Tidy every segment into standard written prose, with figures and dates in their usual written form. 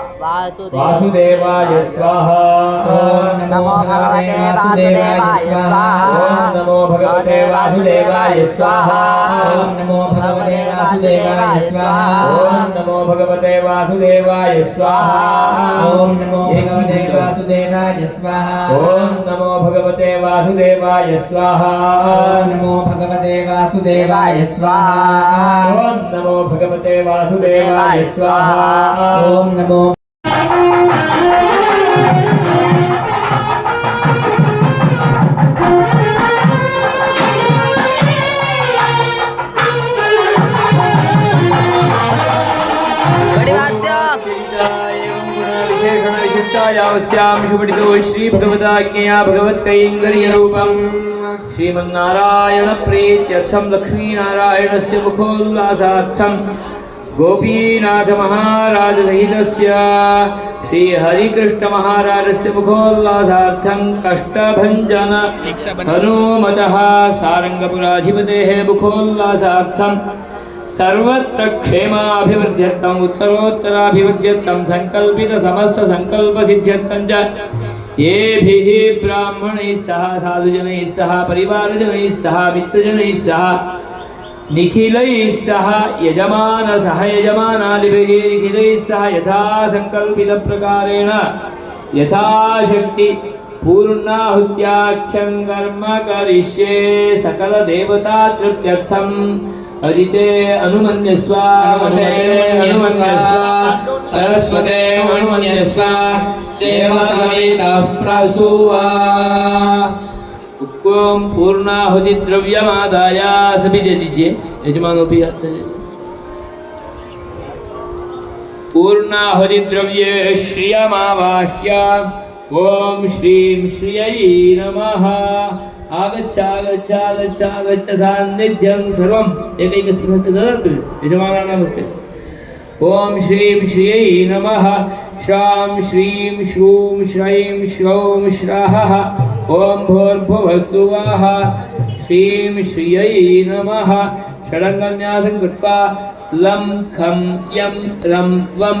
वासुदेवाय स्वाहा ॐ नमो भगवते वासुदेवाय स्वाहा ॐ नमो भगवते वासुदेवाय स्वाहा ॐ नमो भगवते वासुदेवाय स्वाहा ॐ नमो भगवते वासुदेवाय स्वाहा ॐ नमो भगवते वासुदेवाय स्वाहा ॐ नमो भगवते वासुदेवाय स्वाहा ॐ नमो भगवते वासुदेवाय स्वाहा ॐ नमो भगवते वासुदेवाय स्वाहा ॐ नमो श्री भगवदाज्ञया भगवत्कैङ्कर्यरूपम् श्रीमन्नारायण प्रीत्यर्थं लक्ष्मीनारायणस्य मुखोल्लासार्थं गोपीनाथ महाराज सहितस्य श्री हरिकृष्ण महाराजस्य मुखोल्लासार्थं कष्टभञ्जन हनुमतः सारङ्गपुराधिपतेः मुखोल्लासार्थं सर्वत्र क्षेमाभिवृद्ध्यर्थम् उत्तरोत्तराभिवृद्ध्यर्थं संकल्पित समस्त संकल्प सिद्ध्यर्थं च येभिः ब्राह्मणैः सह साधुजनैः सह परिवारजनैः सह मित्रजनैः सह निखिलैः सह यजमान सह यजमानादिभिः निखिलैः सह यथा संकल्पित प्रकारेण यथाशक्ति पूर्णाहुत्याख्यं कर्म करिष्ये सकल देवता तृप्त्यर्थम् अदिते अनुमन्यस्व सरस्वते अनुमन्यस्व देवसमेतः प्रसूवा ॐ पूर्णाहुति द्रव्यमादाय सभी दे दीजिए यजमानों भी पूर्णाहुति द्रव्ये श्रियमावाह्य ॐ श्रीं श्रियै नमः आगच्छ आगच्छ आगच्छ आगच्छ सान्निध्यं सर्वम् एकैकस्मिन् ददातु यजमानानामस्ति ॐ श्रीं श्रियै नमः श्रां श्रीं श्रूं श्रैं श्रौं श्राहः ॐ भूर्भुवस्सुवः श्रीं श्रियै नमः षडङ्गन्यासं कृत्वा लं खं यं रं वं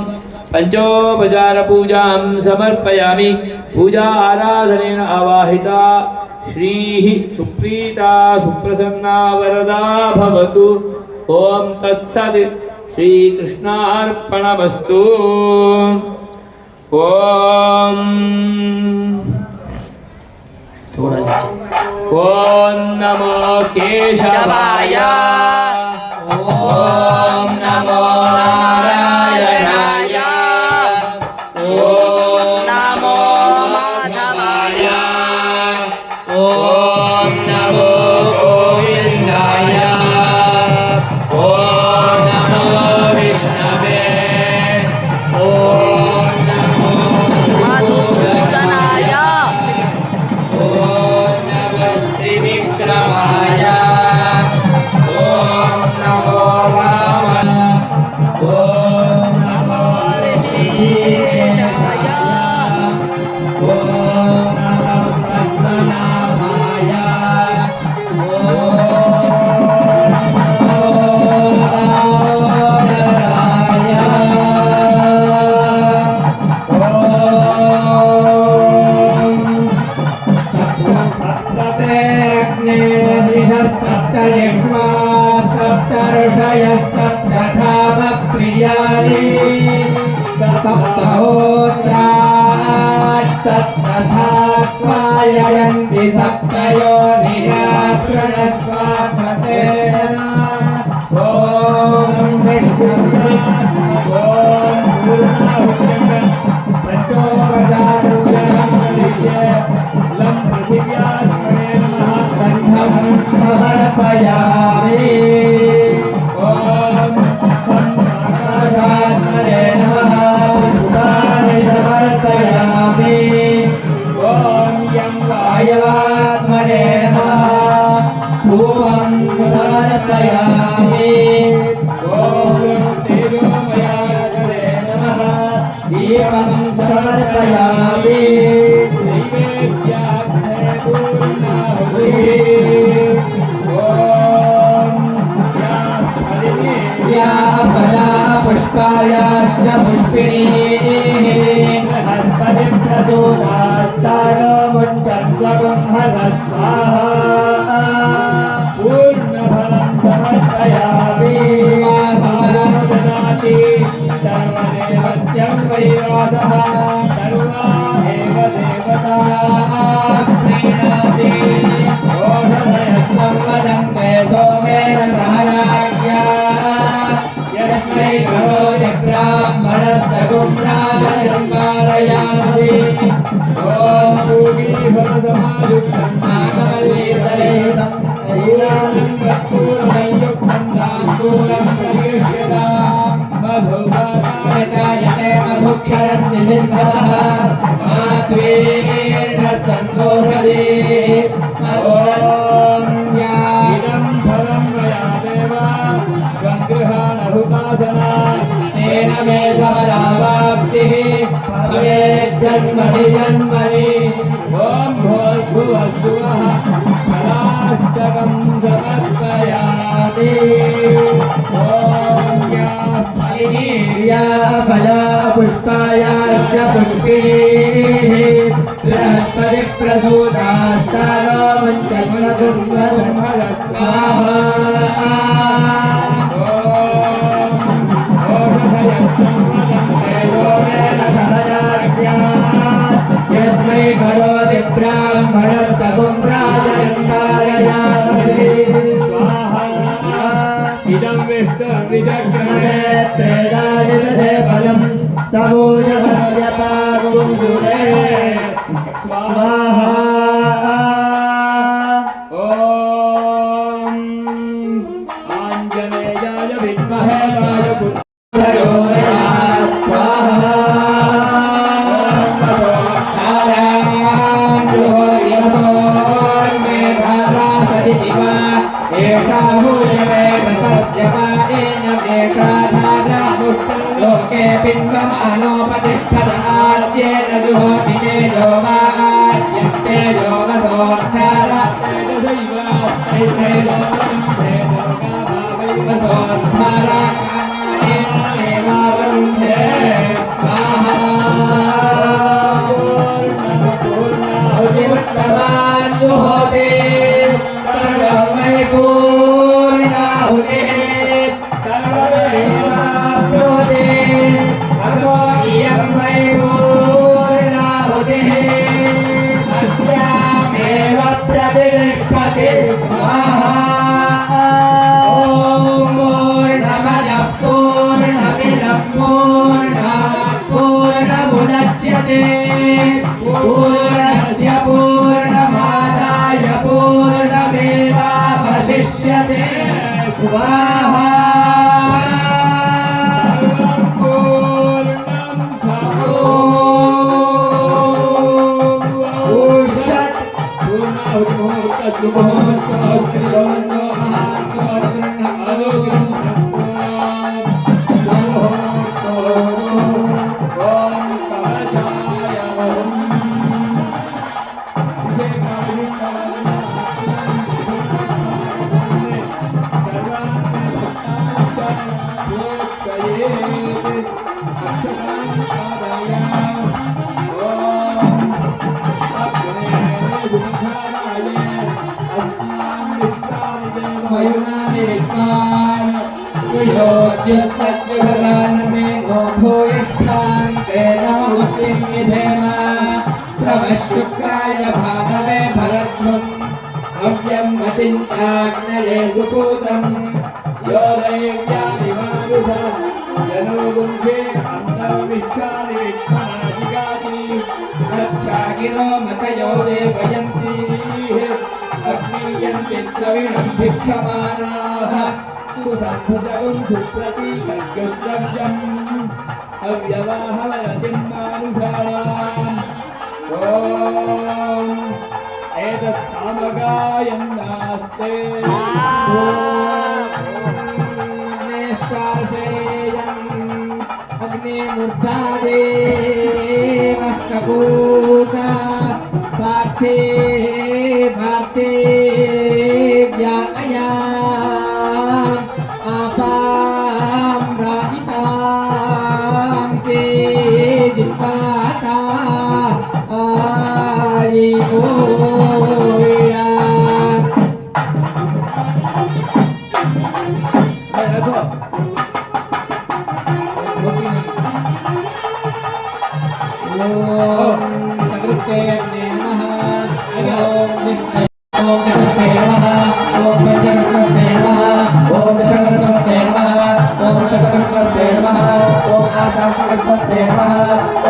पञ्चोपचारपूजां समर्पयामि पूजा आराधनेन आवाहिता श्रीः सुप्रीता सुप्रसन्ना वरदा भवतु ॐ तत्सत् श्रीकृष्णार्पणमस्तु ॐ ॐ नमो केशवाय ॐ नमो नारायणाय ॐ नमो माधवाय ॐ नमो गोविन्दाय ॐ नमो विष्णवे ॐ नमो मधुसूदनाय ॐ नमस्ते विक्रमाय ॐ नमो वामन ॐ नमो ऋषिकेशाय ॐ नमो पद्मनाभाय ॐ सप्तजिह्वा सप्तऋषयः सप्तधामप्रियाणि सप्तहोत्रात् सप्तधात्वाययन्ति सप्तयोनिः प्रणस्वात्मतेन ॐ विष्णुः समर्पयामि ॐ आकाशात्मने नमः पुष्पाणि समर्पयामि ॐ यं वायवात्मने नमः धूपं समर्पयामि ॐ तेजोमयाय पुष्पिणीः बृहस्पति प्रसूतास्तानो मुञ्चत्वगुंहसस्वाहा पूर्णफलं समर्पयामि ददाति सर्वदेवत्यं वैवासः सर्वा एव देवताः प्रीणाति ओषधयः संवदन्ते सोमेन सह राज्ञा यस्मै करोति ब्राह्मणस्तगुं राजनिर्वारयामसि ॐ भूगीफलसमायुक्तं नागवल्लीसहितं लीलानं कर्पूरसंयुक्तं ताम्बूलं प्रयुज्यताम् मधुवातायते मधुक्षरं निसिन्धः मात्वेर्न सन्तोषदे इदं फलं मया देव त्वं गृहाणहुतासना तेन मे सबलावाप्तिः भवेज्जन्मनि जन्मनि ॐ भूर्भुवः सुवः फलाष्टकं समर्पयामि ॐ या फलिनीर्या फला पुष्पायाश्च पुष्पिणीः बृहस्पति प्रसूतास्तानो मुञ्चत्वगुंहसस्वाहा यस्मै करोति ब्राह्मणस्तगुं राजनिर्वारयामसि इदं विष्णुर्विजग्रहे त्रेदानिदधे फलं समूजमस्यपागुं सुरे स्वाहा ॐ आञ्जनेयाय विद्महे वायुपुत्राय स्वाहा एषा मूल्यमे व्रतस्य पादेन एषा धारा लोके पिन्वमानोपतिष्ठदाज्येन जुहोति तेजो वाद्यन्ते योगसोऽर्थार वसोऽर्थार एवावरुन्धे स्वाहा हुतिमुत्तमान् जुहोति सर्वं वै पूर्णाहुतिः सर्वदेवाप्नोति अथो इयं वै पूर्णाहुतिः अस्यामेव प्रतिष्ठति स्वाहा ॐ पूर्णमदः पूर्णमिदं पूर्णात् पूर्णमुदच्यते पूर्णस्य पूर्णमादाय पूर्णमेवावशिष्यते स्वाहा वयुनानि विद्वान् युयोद्यस्तज्जगदानमे गोभो यष्ठान् ते नमहुतिं विधेम प्रभशुक्राय भानवे भरध्वम् हव्यं मतिं चाग्नये सुपूतं यो दैव्यादिमारुषः जनो गुंभे अन्तर्विश्वानि विद्मनादिगाति रक्षागिरो मतयो देवयन्ति अग्नियन्ति द्रविणं भिक्षमाणाः सुसम्भुजगुं सुप्रतीकर्गस्रव्यम् अव्यवाहवयतिं मानुषाणाम् ॐ एतत् सामगायन्नास्ते अग्नेश्वार्षेयम् अग्निमूर्धादेवः कपूता पार्थे पार्थे व्यायाम् आपां राजिताम् से जिपाता आई कोया सकृते नमः ओम विष्णु ओम जगस्ते नमः ओम पंचरत्नस्ते नमः ओम दशरत्नस्ते नमः ओम शतरत्नस्ते नमः ओम आसासरत्नस्ते नमः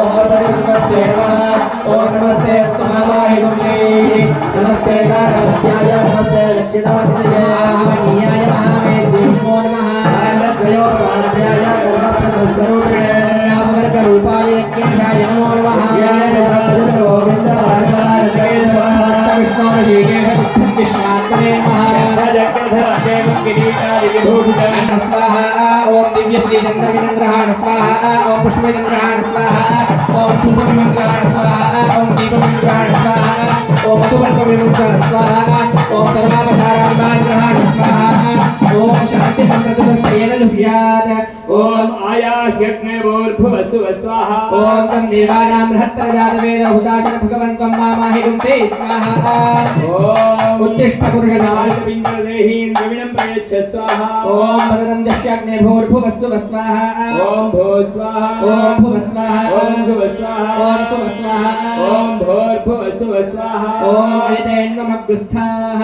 ओम अर्धरत्नस्ते नमः ओम नमस्ते अस्तु महामाहि वंशे नमस्ते नारायणाय नमस्ते दक्षिणामूर्तये महामनीयाय महामेद्ये नमो नमः त्रयो प्राणाय स्वरूपिणे नामवर्गरूपाय यज्ञाय नमो नमः गोविंद विष्णु विश्वात्मने नमः स्वाहा ओम दिव्य श्री चंद्रविनंद्रहाण स्वाहा ओम पुष्पविनंद्रहाण स्वाहा ओम धूपविनंद्रहाण स्वाहा ओम दीपविनंद्रहाण स्वाहा ओम मधुवर्कविनंद्रहाण स्वाहा ओम सर्वावताराणिमानग्रहाण स्वाहा ओम शांति मंत्रद्वयेन जुह्यात् ओम आयाह्यग्नेभूर्भुवस्सुव स्वाहा ओम तम देवानां बृहत्तरजातवेद हुताशर भगवन्तं मामाहिगुं से स्वाहा ओम उत्तिष्ठ पुरुषजात पिंडदेहीं द्रविणं प्रयच्छ स्वाहा ओम पदनं दह्याग्नेभूर्भुवस्सुव स्वाहा ओम भो स्वाहा ओम भुव स्वाहा ओम भुव स्वाहा ओम सुव स्वाहा ओम भूर्भुवस्सुव स्वाहा ओम एतेन्वमग्गुस्थाः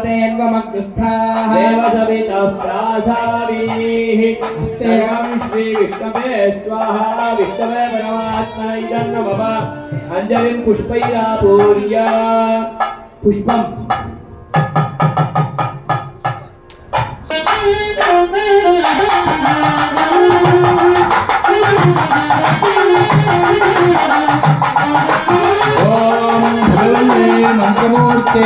एतेन्वमग्गुस्थाः देवसवितः प्रासावीः अस्तेयं श्री विष्णवे स्वाहा विष्णवे परमात्मने इदं नमः अंजलिं पुष्पैरापूर्य पुष्पम् ओम भगवते मंत्रमूर्ते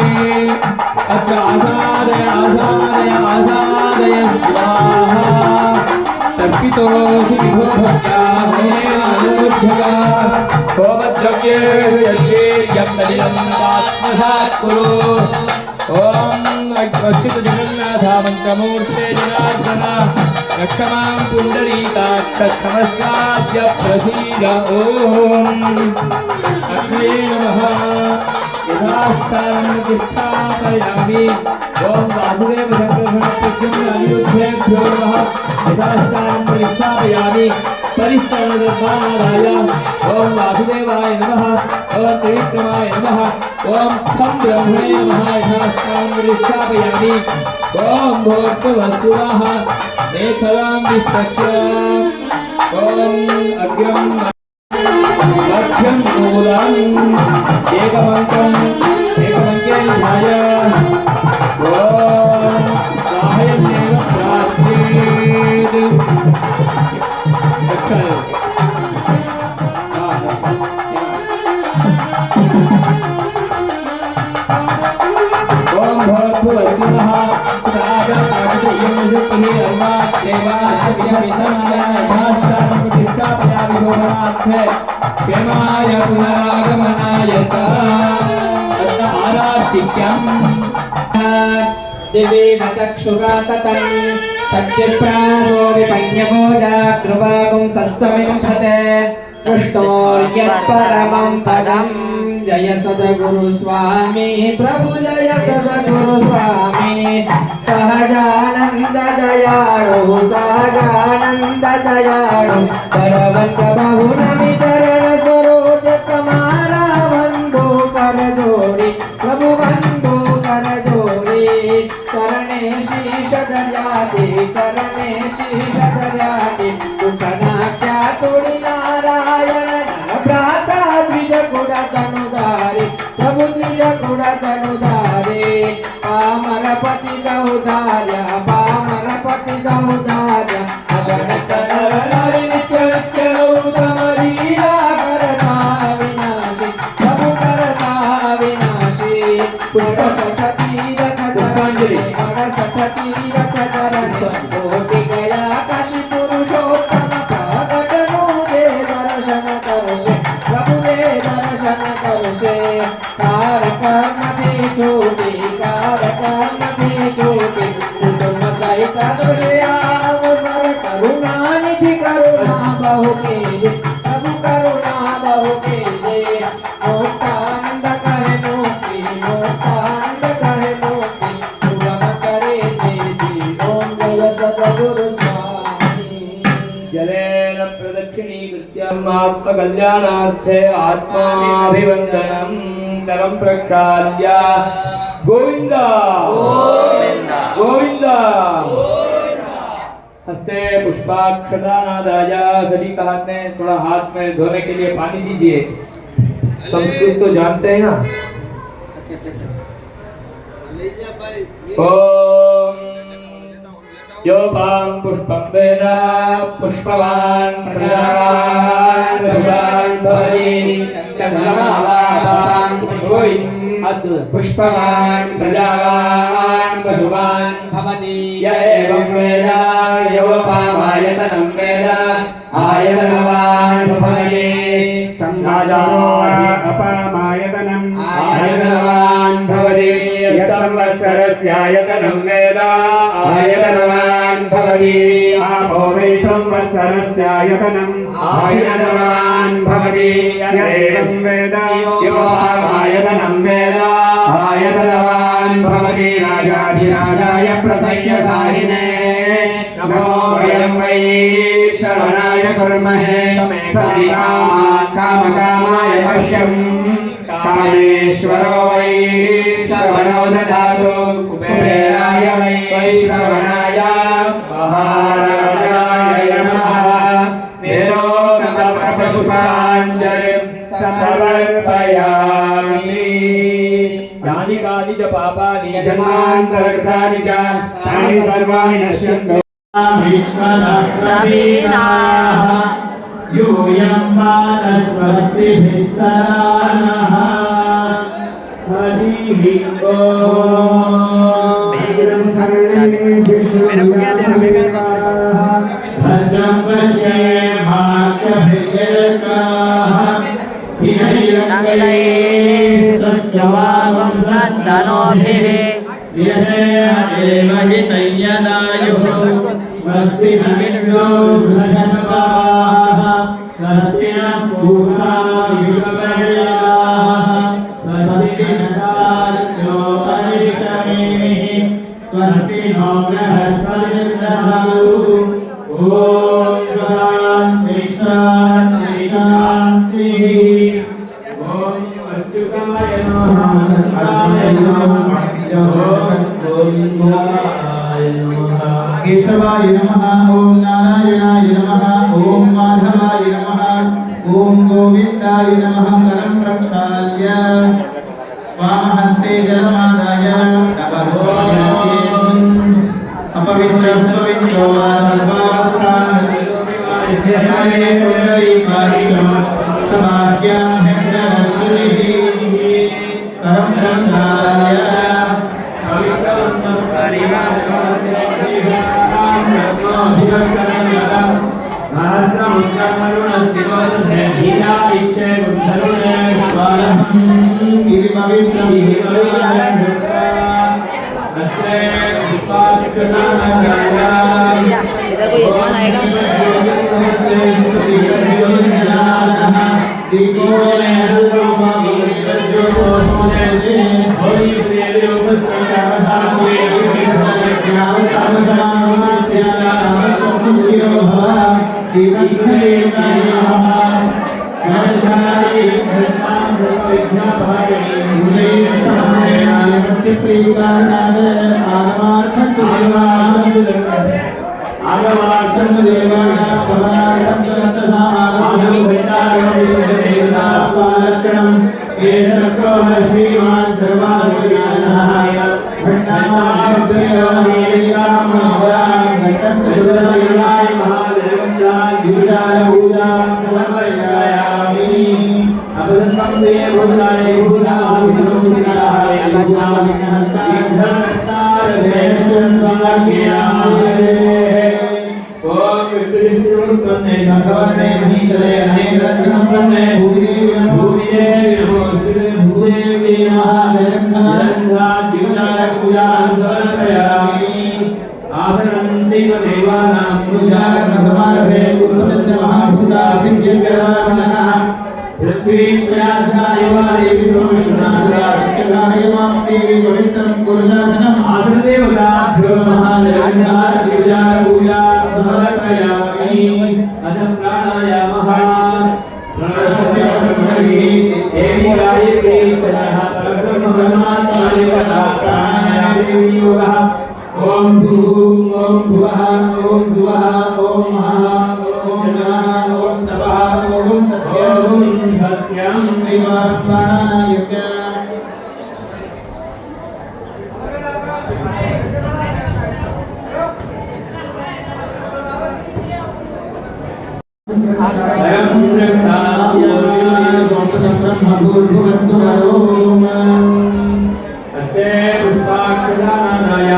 अत्र आसादय आसादय आसादय स्वाहा तर्पितोऽसि विभो भक्त्या हेनानुर्भगा होमद्रव्ये यज्ञे यं तदिदन्तात्मसात् कुरु ओम अच्युत जगन्नाथ मंत्रमूर्ते जनार्दन रक्षमां पुण्डरीकाक्ष क्षमस्वाद्य प्रसीद ओम अग्ने नमः यथास्थानं प्रतिष्ठापयामि ओम वासुदेव शङ्करशरणप्रद्युम्न अनिरुद्धेभ्यो नमः यथास्थानं प्रतिष्ठापयामि परिष्करणदर्शनाय ओम वासुदेवाय नमः ओम त्रिविक्रमाय नमः ओम खं ब्रह्मणे नमः यथास्थानं प्रतिष्ठापयामि ओम भूर्भुवस्सुवः नेखलां विश्वस्य ओम अग्र्यं मध्यं मूलम् एकमङ्केन ध्याय ओम साहाय्यमेव प्रास्येत् ओम भूर्भुवस्सुवः प्रतिष्ठापयामि भोगनाथे क्षेमाय पुनरागमनाय च आराधिक्यम् दिवेव चक्षुरा ततम् तद्यप्रासो विपन्यभोजा कृपागुं सस्समिंधते कृष्णोर्यत्परमं पदम् जय सद्गुरु स्वामी प्रभु जय सद्गुरु स्वामी सहजानंद दयाळु सहजानंद दयाळु सर्वत्र बहुनमि चरण सरोज तुम्हारा बंधु कर जोड़ी प्रभु बंधु कर जोड़ी चरणे शीश दयाति चरणे शीश दयाति दुखनाख्या तोड़ी नारायण भ्राता द्विज कुड तनुधारे प्रभु द्विज कुड तनुधारे पामरपति गौधार्य पामरपति गौधार्य अगणित नर नारी नित्य नित्य गौतम लीला करता विनाशी प्रभु करता विनाशी पुष्प सतीरथ धरणे सतीरथ धरणे कोटि गया काशी पुरुषोत्तम प्रकट मुझे दर्शन करशे प्रभु दे दर्शन करशे कारकर्म थे छोटे कारकर्म थे छोटे कुटुंब सहित दृश्य अवसर करुणा निधि करुणा बहु कीजे प्रभु करुणा बहु कीजे मुक्तानंद कहे मुक्ति मुक्तानंद कहे मुक्ति सुगम करे सिद्धि ओम जय सद्गुरु स्वामी जलेन प्रदक्षिणीकृत्यम् आत्मकल्याणार्थे आत्माभिवन्दनं करं प्रक्षाल्य गोविंद गोविंद गोविंद हस्ते पुष्पाक्षतानादाय सभी का हाथ में थोड़ा हाथ में धोने के लिए पानी दीजिए। संस्कृत तो जानते हैं ना। ओम यो पां पुष्पं वेद पुष्पवान् प्रजावान् पुष्पान् भवति चन्द्रमावान् पुष्पवान् प्रजावान् पशुवान् भवति य एवं वेद योपामायतनं वेद आयतनवान् भवति अपामायतनम् आयतनवान् भवति संवत्सरस्यायतनं वेद आयतनवान् भवति आपो वै संवत्सरस्यायतनम् आयतनवान् भवति एवं वेद योपामायतनं वेद आयतनवान् भवति राजाधिराजाय प्रसह्य साहिने नमो वयं वै श्रवणाय कुर्महे कामकामाय मह्यम् कामेश्वरो वै श्रवणो ददातु कुबेराय वै श्रवणाय महाराजाय नमः वेदोक्तपुष्पाञ्जलिं समर्पयामि यानि कानि च पापानि जन्मान्तरकृतानि च तानि सर्वाणि नश्यन्तु प्रवीणाः यूयं मानस्वस्तिभिः सदानः हरिः भद्रं पश्येमाक्षभिर्यजत्राः नन्दयेस्तुष्टवागं सस्तनोभिः यशेमहि तय्यदायुः स्वस्ति नमिन्द्रो बृहस्पतिः स्वस्ति नः पूषा विश्ववेदाः स्वस्ति नस्तार्क्ष्यो अरिष्टनेमिः स्वस्ति नो बृहस्पतिर्दधातु ॐ शान्ति शान्ति शान्तिः ॐ अच्युताय नमः अश्वत्थाय नमः केशवाय नमः ओम नारायणाय नमः ओम माधवाय नमः ओम गोविंदाय नमः करं प्रक्षाल्य वामहस्ते जलमादाय अपवित्रः पवित्रो वा सर्वावस्थान् यस्मै पुण्डरीकाक्षं समाह्यां हृदयश्रुतिः करं प्रक्षाल्य इधर कोई यजमान आएगा आसनं देवानां पूजा समारभे आसनदेवताभ्यो महादेवता पूजा समर्पयामि अथं प्राणायामः प्रणस्य ब्रह्मणि एवं गायत्री सदः परब्रह्मपरमात्मने प्राणायामे योगः ॐ भूः ॐ भुवः ॐ सुवः ॐ महः ॐ जनः ॐ तपः ॐ सत्यं प्राणायामः हस्ते पुष्पाक्षदानाय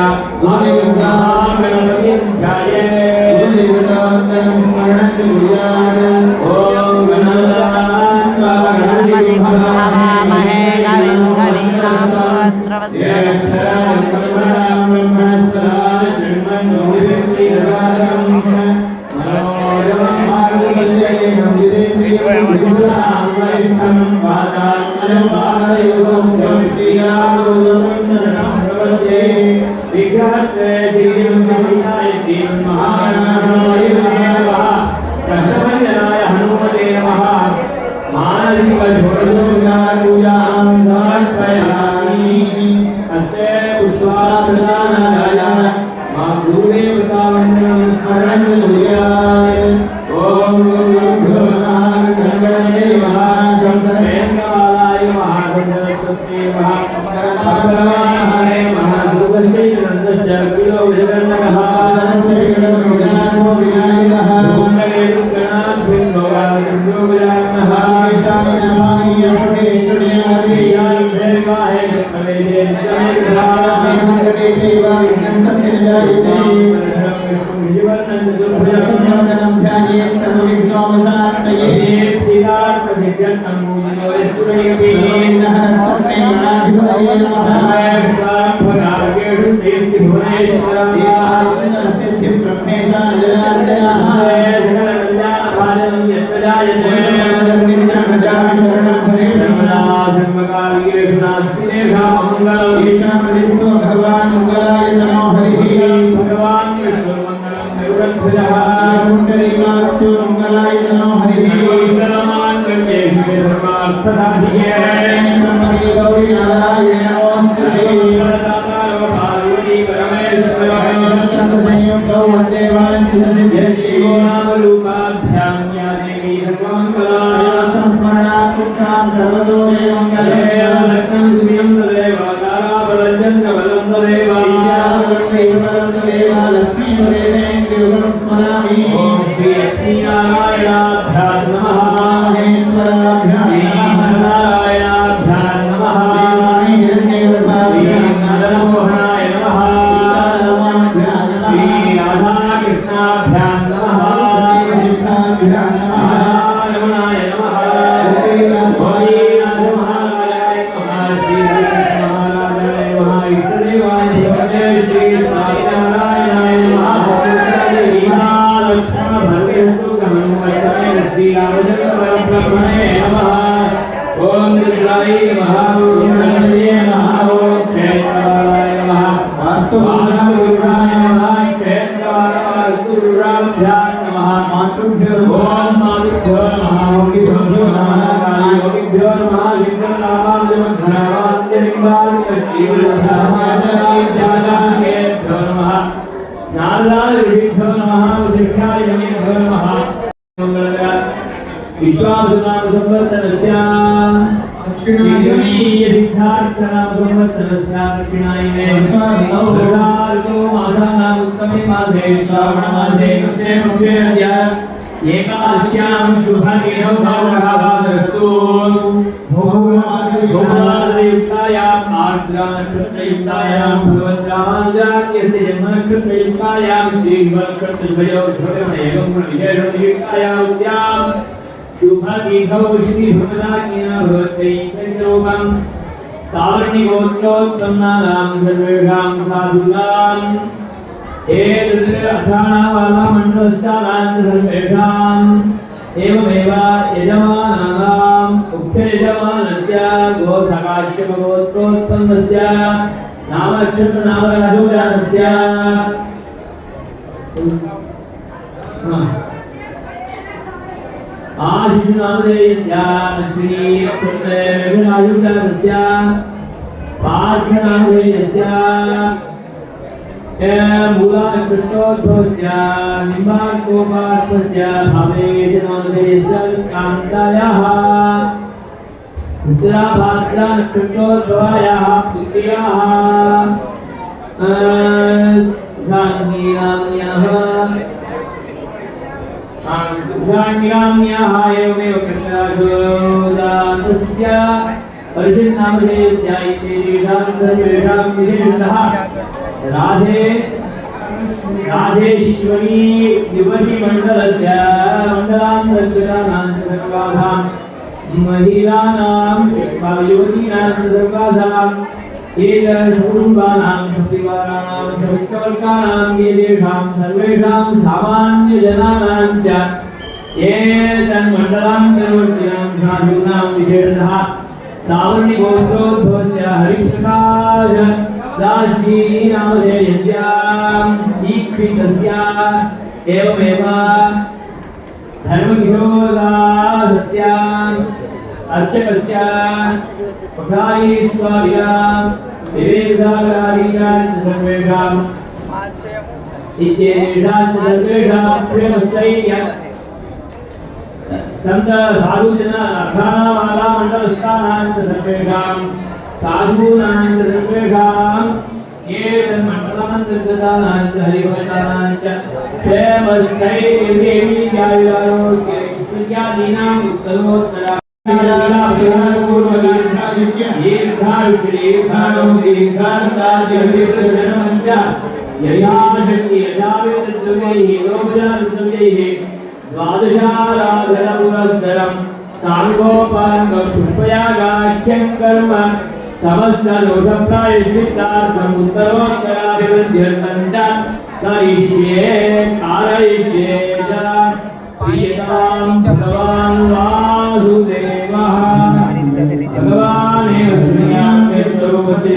गणपतिं ध्याये हवामहे कविं कवीनामस्त्रवस्य एकादश्यां शुभनिधौ भावरसो भोगयुक्तायाम् आर्द्रानकृतयुक्तायां भगवद्रामानुजात्यस्य जन्मनकृतयुक्तायां श्रीभवनकृतभयो श्रोतमेवं गुणविशेषयुक्तायां स्यां शुभनिधौ श्रीभगवदाज्ञया भगवत्यैकरूपं सावर्णिगोत्रोत्पन्नानां सर्वेषां साधूनां हे अथानावाला मण्डलस्थानां सर्वेषां एवमेव यजमानानाम् उक्तयजमानस्य गोधकाश्यमगोत्रोत्पन्नस्य नामनक्षत्रनामराजोजातस्य आशिषुनामधेयस्य अश्विनीकृतमेघनायुजातस्य पार्थनामधेयस्य मूलानकृतोद्भवस्य निम्बाकोपात्मस्य भावेशनामधेयस्य कान्तायाः उत्तराभाद्रानक्षत्रोद्भवायाः पुत्र्याः ध्यान्याम्याः एवमेव कृष्णाजोदातस्य परिषन्नामधेयस्य इत्येषां सर्वेषां विशेषतः राधेश्वरी युवती मण्डलस्य मण्डलान्तर्गतानां सर्वासां महिलानां युवतीनां सर्वासां कुटुम्बानां सपरिवाराणां सविक्तवर्गाणां एतेषां सर्वेषां सामान्यजनानां च एतन्मण्डलान्तर्वर्तिनां साधूनां विशेषतः सावर्णिगोत्रोद्भवस्य हरिप्रकाश दासीनामधेयस्य दीक्षितस्य एवमेव धर्मकिशोरदासस्य अर्चकस्य पठायीस्वामिनां विवेकसागरादीनां सर्वेषाम् इत्येषां सर्वेषां प्रेमस्थैर्य संत साधुजन अर्धानामाला मण्डलस्थानां सर्वेषां साधूनां सर्वेषां ये तन्मण्डलान्तर्गतानां हरिभक्तानां च प्रेमस्थैर्यदेवीयारोग्यदीनां उत्तरोत्तरा द्वादशाराधनपुरस्सरं साङ्गोपाङ्गपुष्पयागाख्यं कर्म समस्तदोषप्रायश्चित्तार्थम् उत्तरोत्तराभिवृद्ध्यर्थं च करिष्ये कारयिष्ये च प्रियतां भगवान् वासुदेवः भगवानेव स्वरूपस्य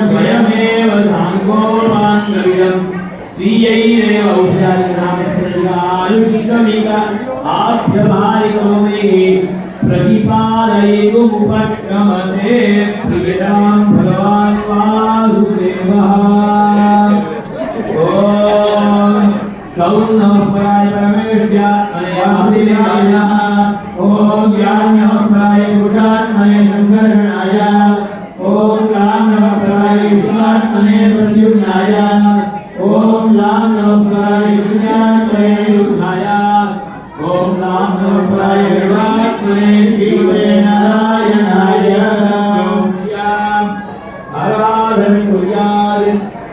स्वयमेव साङ्गोपाङ्गविदं स्वीयैरेव औषधानुष्ठमिक आभ्यभारिकोमेः प्रतिपादयितुमुपक्रमते प्रियतां भगवान् वासुदेवः ॐ कौन्नपराय परमेष्ठ्यात्मने वासुदेवाय ॐ ज्ञानपराय पुरुषात्मने शङ्करगणाय ॐ रामनपराय विश्वात्मने प्रद्युम्नाय ॐ रामनपराय विद्यात्मने सुधाय ॐ रामनपराय विवात्मने शिवे नारायणाय आराधन कुर्यात्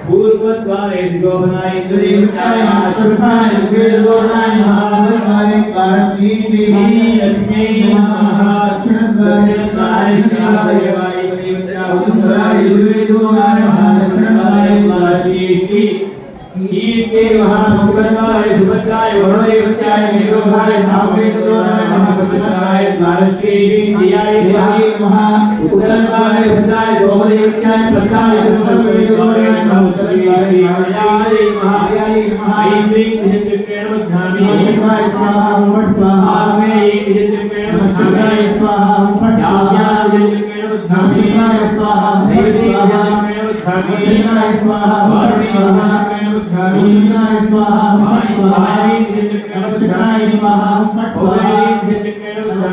पूर्वद्वारे शोभनाय देवताय आश्रमाय वेदोनाय महाभद्राय श्री श्री लक्ष्मी नमः दक्षिणद्वारेश्वराय शिवाय उद्धाराय वेदोनाय महालक्ष्मणाय श्री श्री ईके महाभद्राय सुभद्राय वरुणदेवताय निरोधाय सामवेदोनाय महाभद्राय श्री दियाय महा उत्तरद्वारे भद्राय सोमदेवताय प्रक्षाय वेदोनाय महाभद्राय श्री आय महायाय महाईन्द्रिय निजत्वेन वधामि शिवाय स्वाहा ओम स्वाहा मे निजत्वेन शिवाय स्वाहा ओम स्वाहा निजत्वेन वधामि शिवाय स्वाहा निजत्वेन वधामि शिवाय स्वाहा ओम स्वाहा शिवाय स्वाहा ओम स्वाहा शिवाय स्वाहा ओम स्वाहा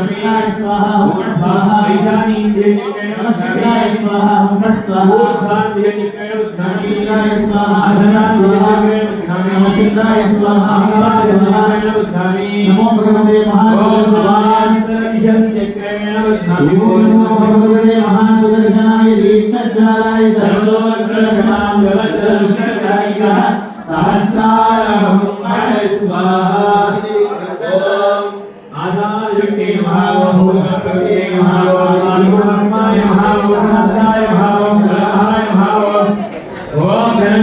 शिवाय स्वाहा ओम स्वाहा ईशानी निजत्वेन शिवाय स्वाहा ओम स्वाहा ऊर्ध्वां निजत्वेन वधामि शिवाय स्वाहा अधरा निजत्वेन वधामि शिवाय स्वाहा ओम स्वाहा नमो भगवते महासुदर्शनाय चक्रेण वधामि नमो भगवते महासुदर्शनाय दीप्तज्वालाय सर्वलोकरक्षां जगद्रक्षकाय सहस्रारं स्वाहा ओम आधारशक्ति महाभूत ओम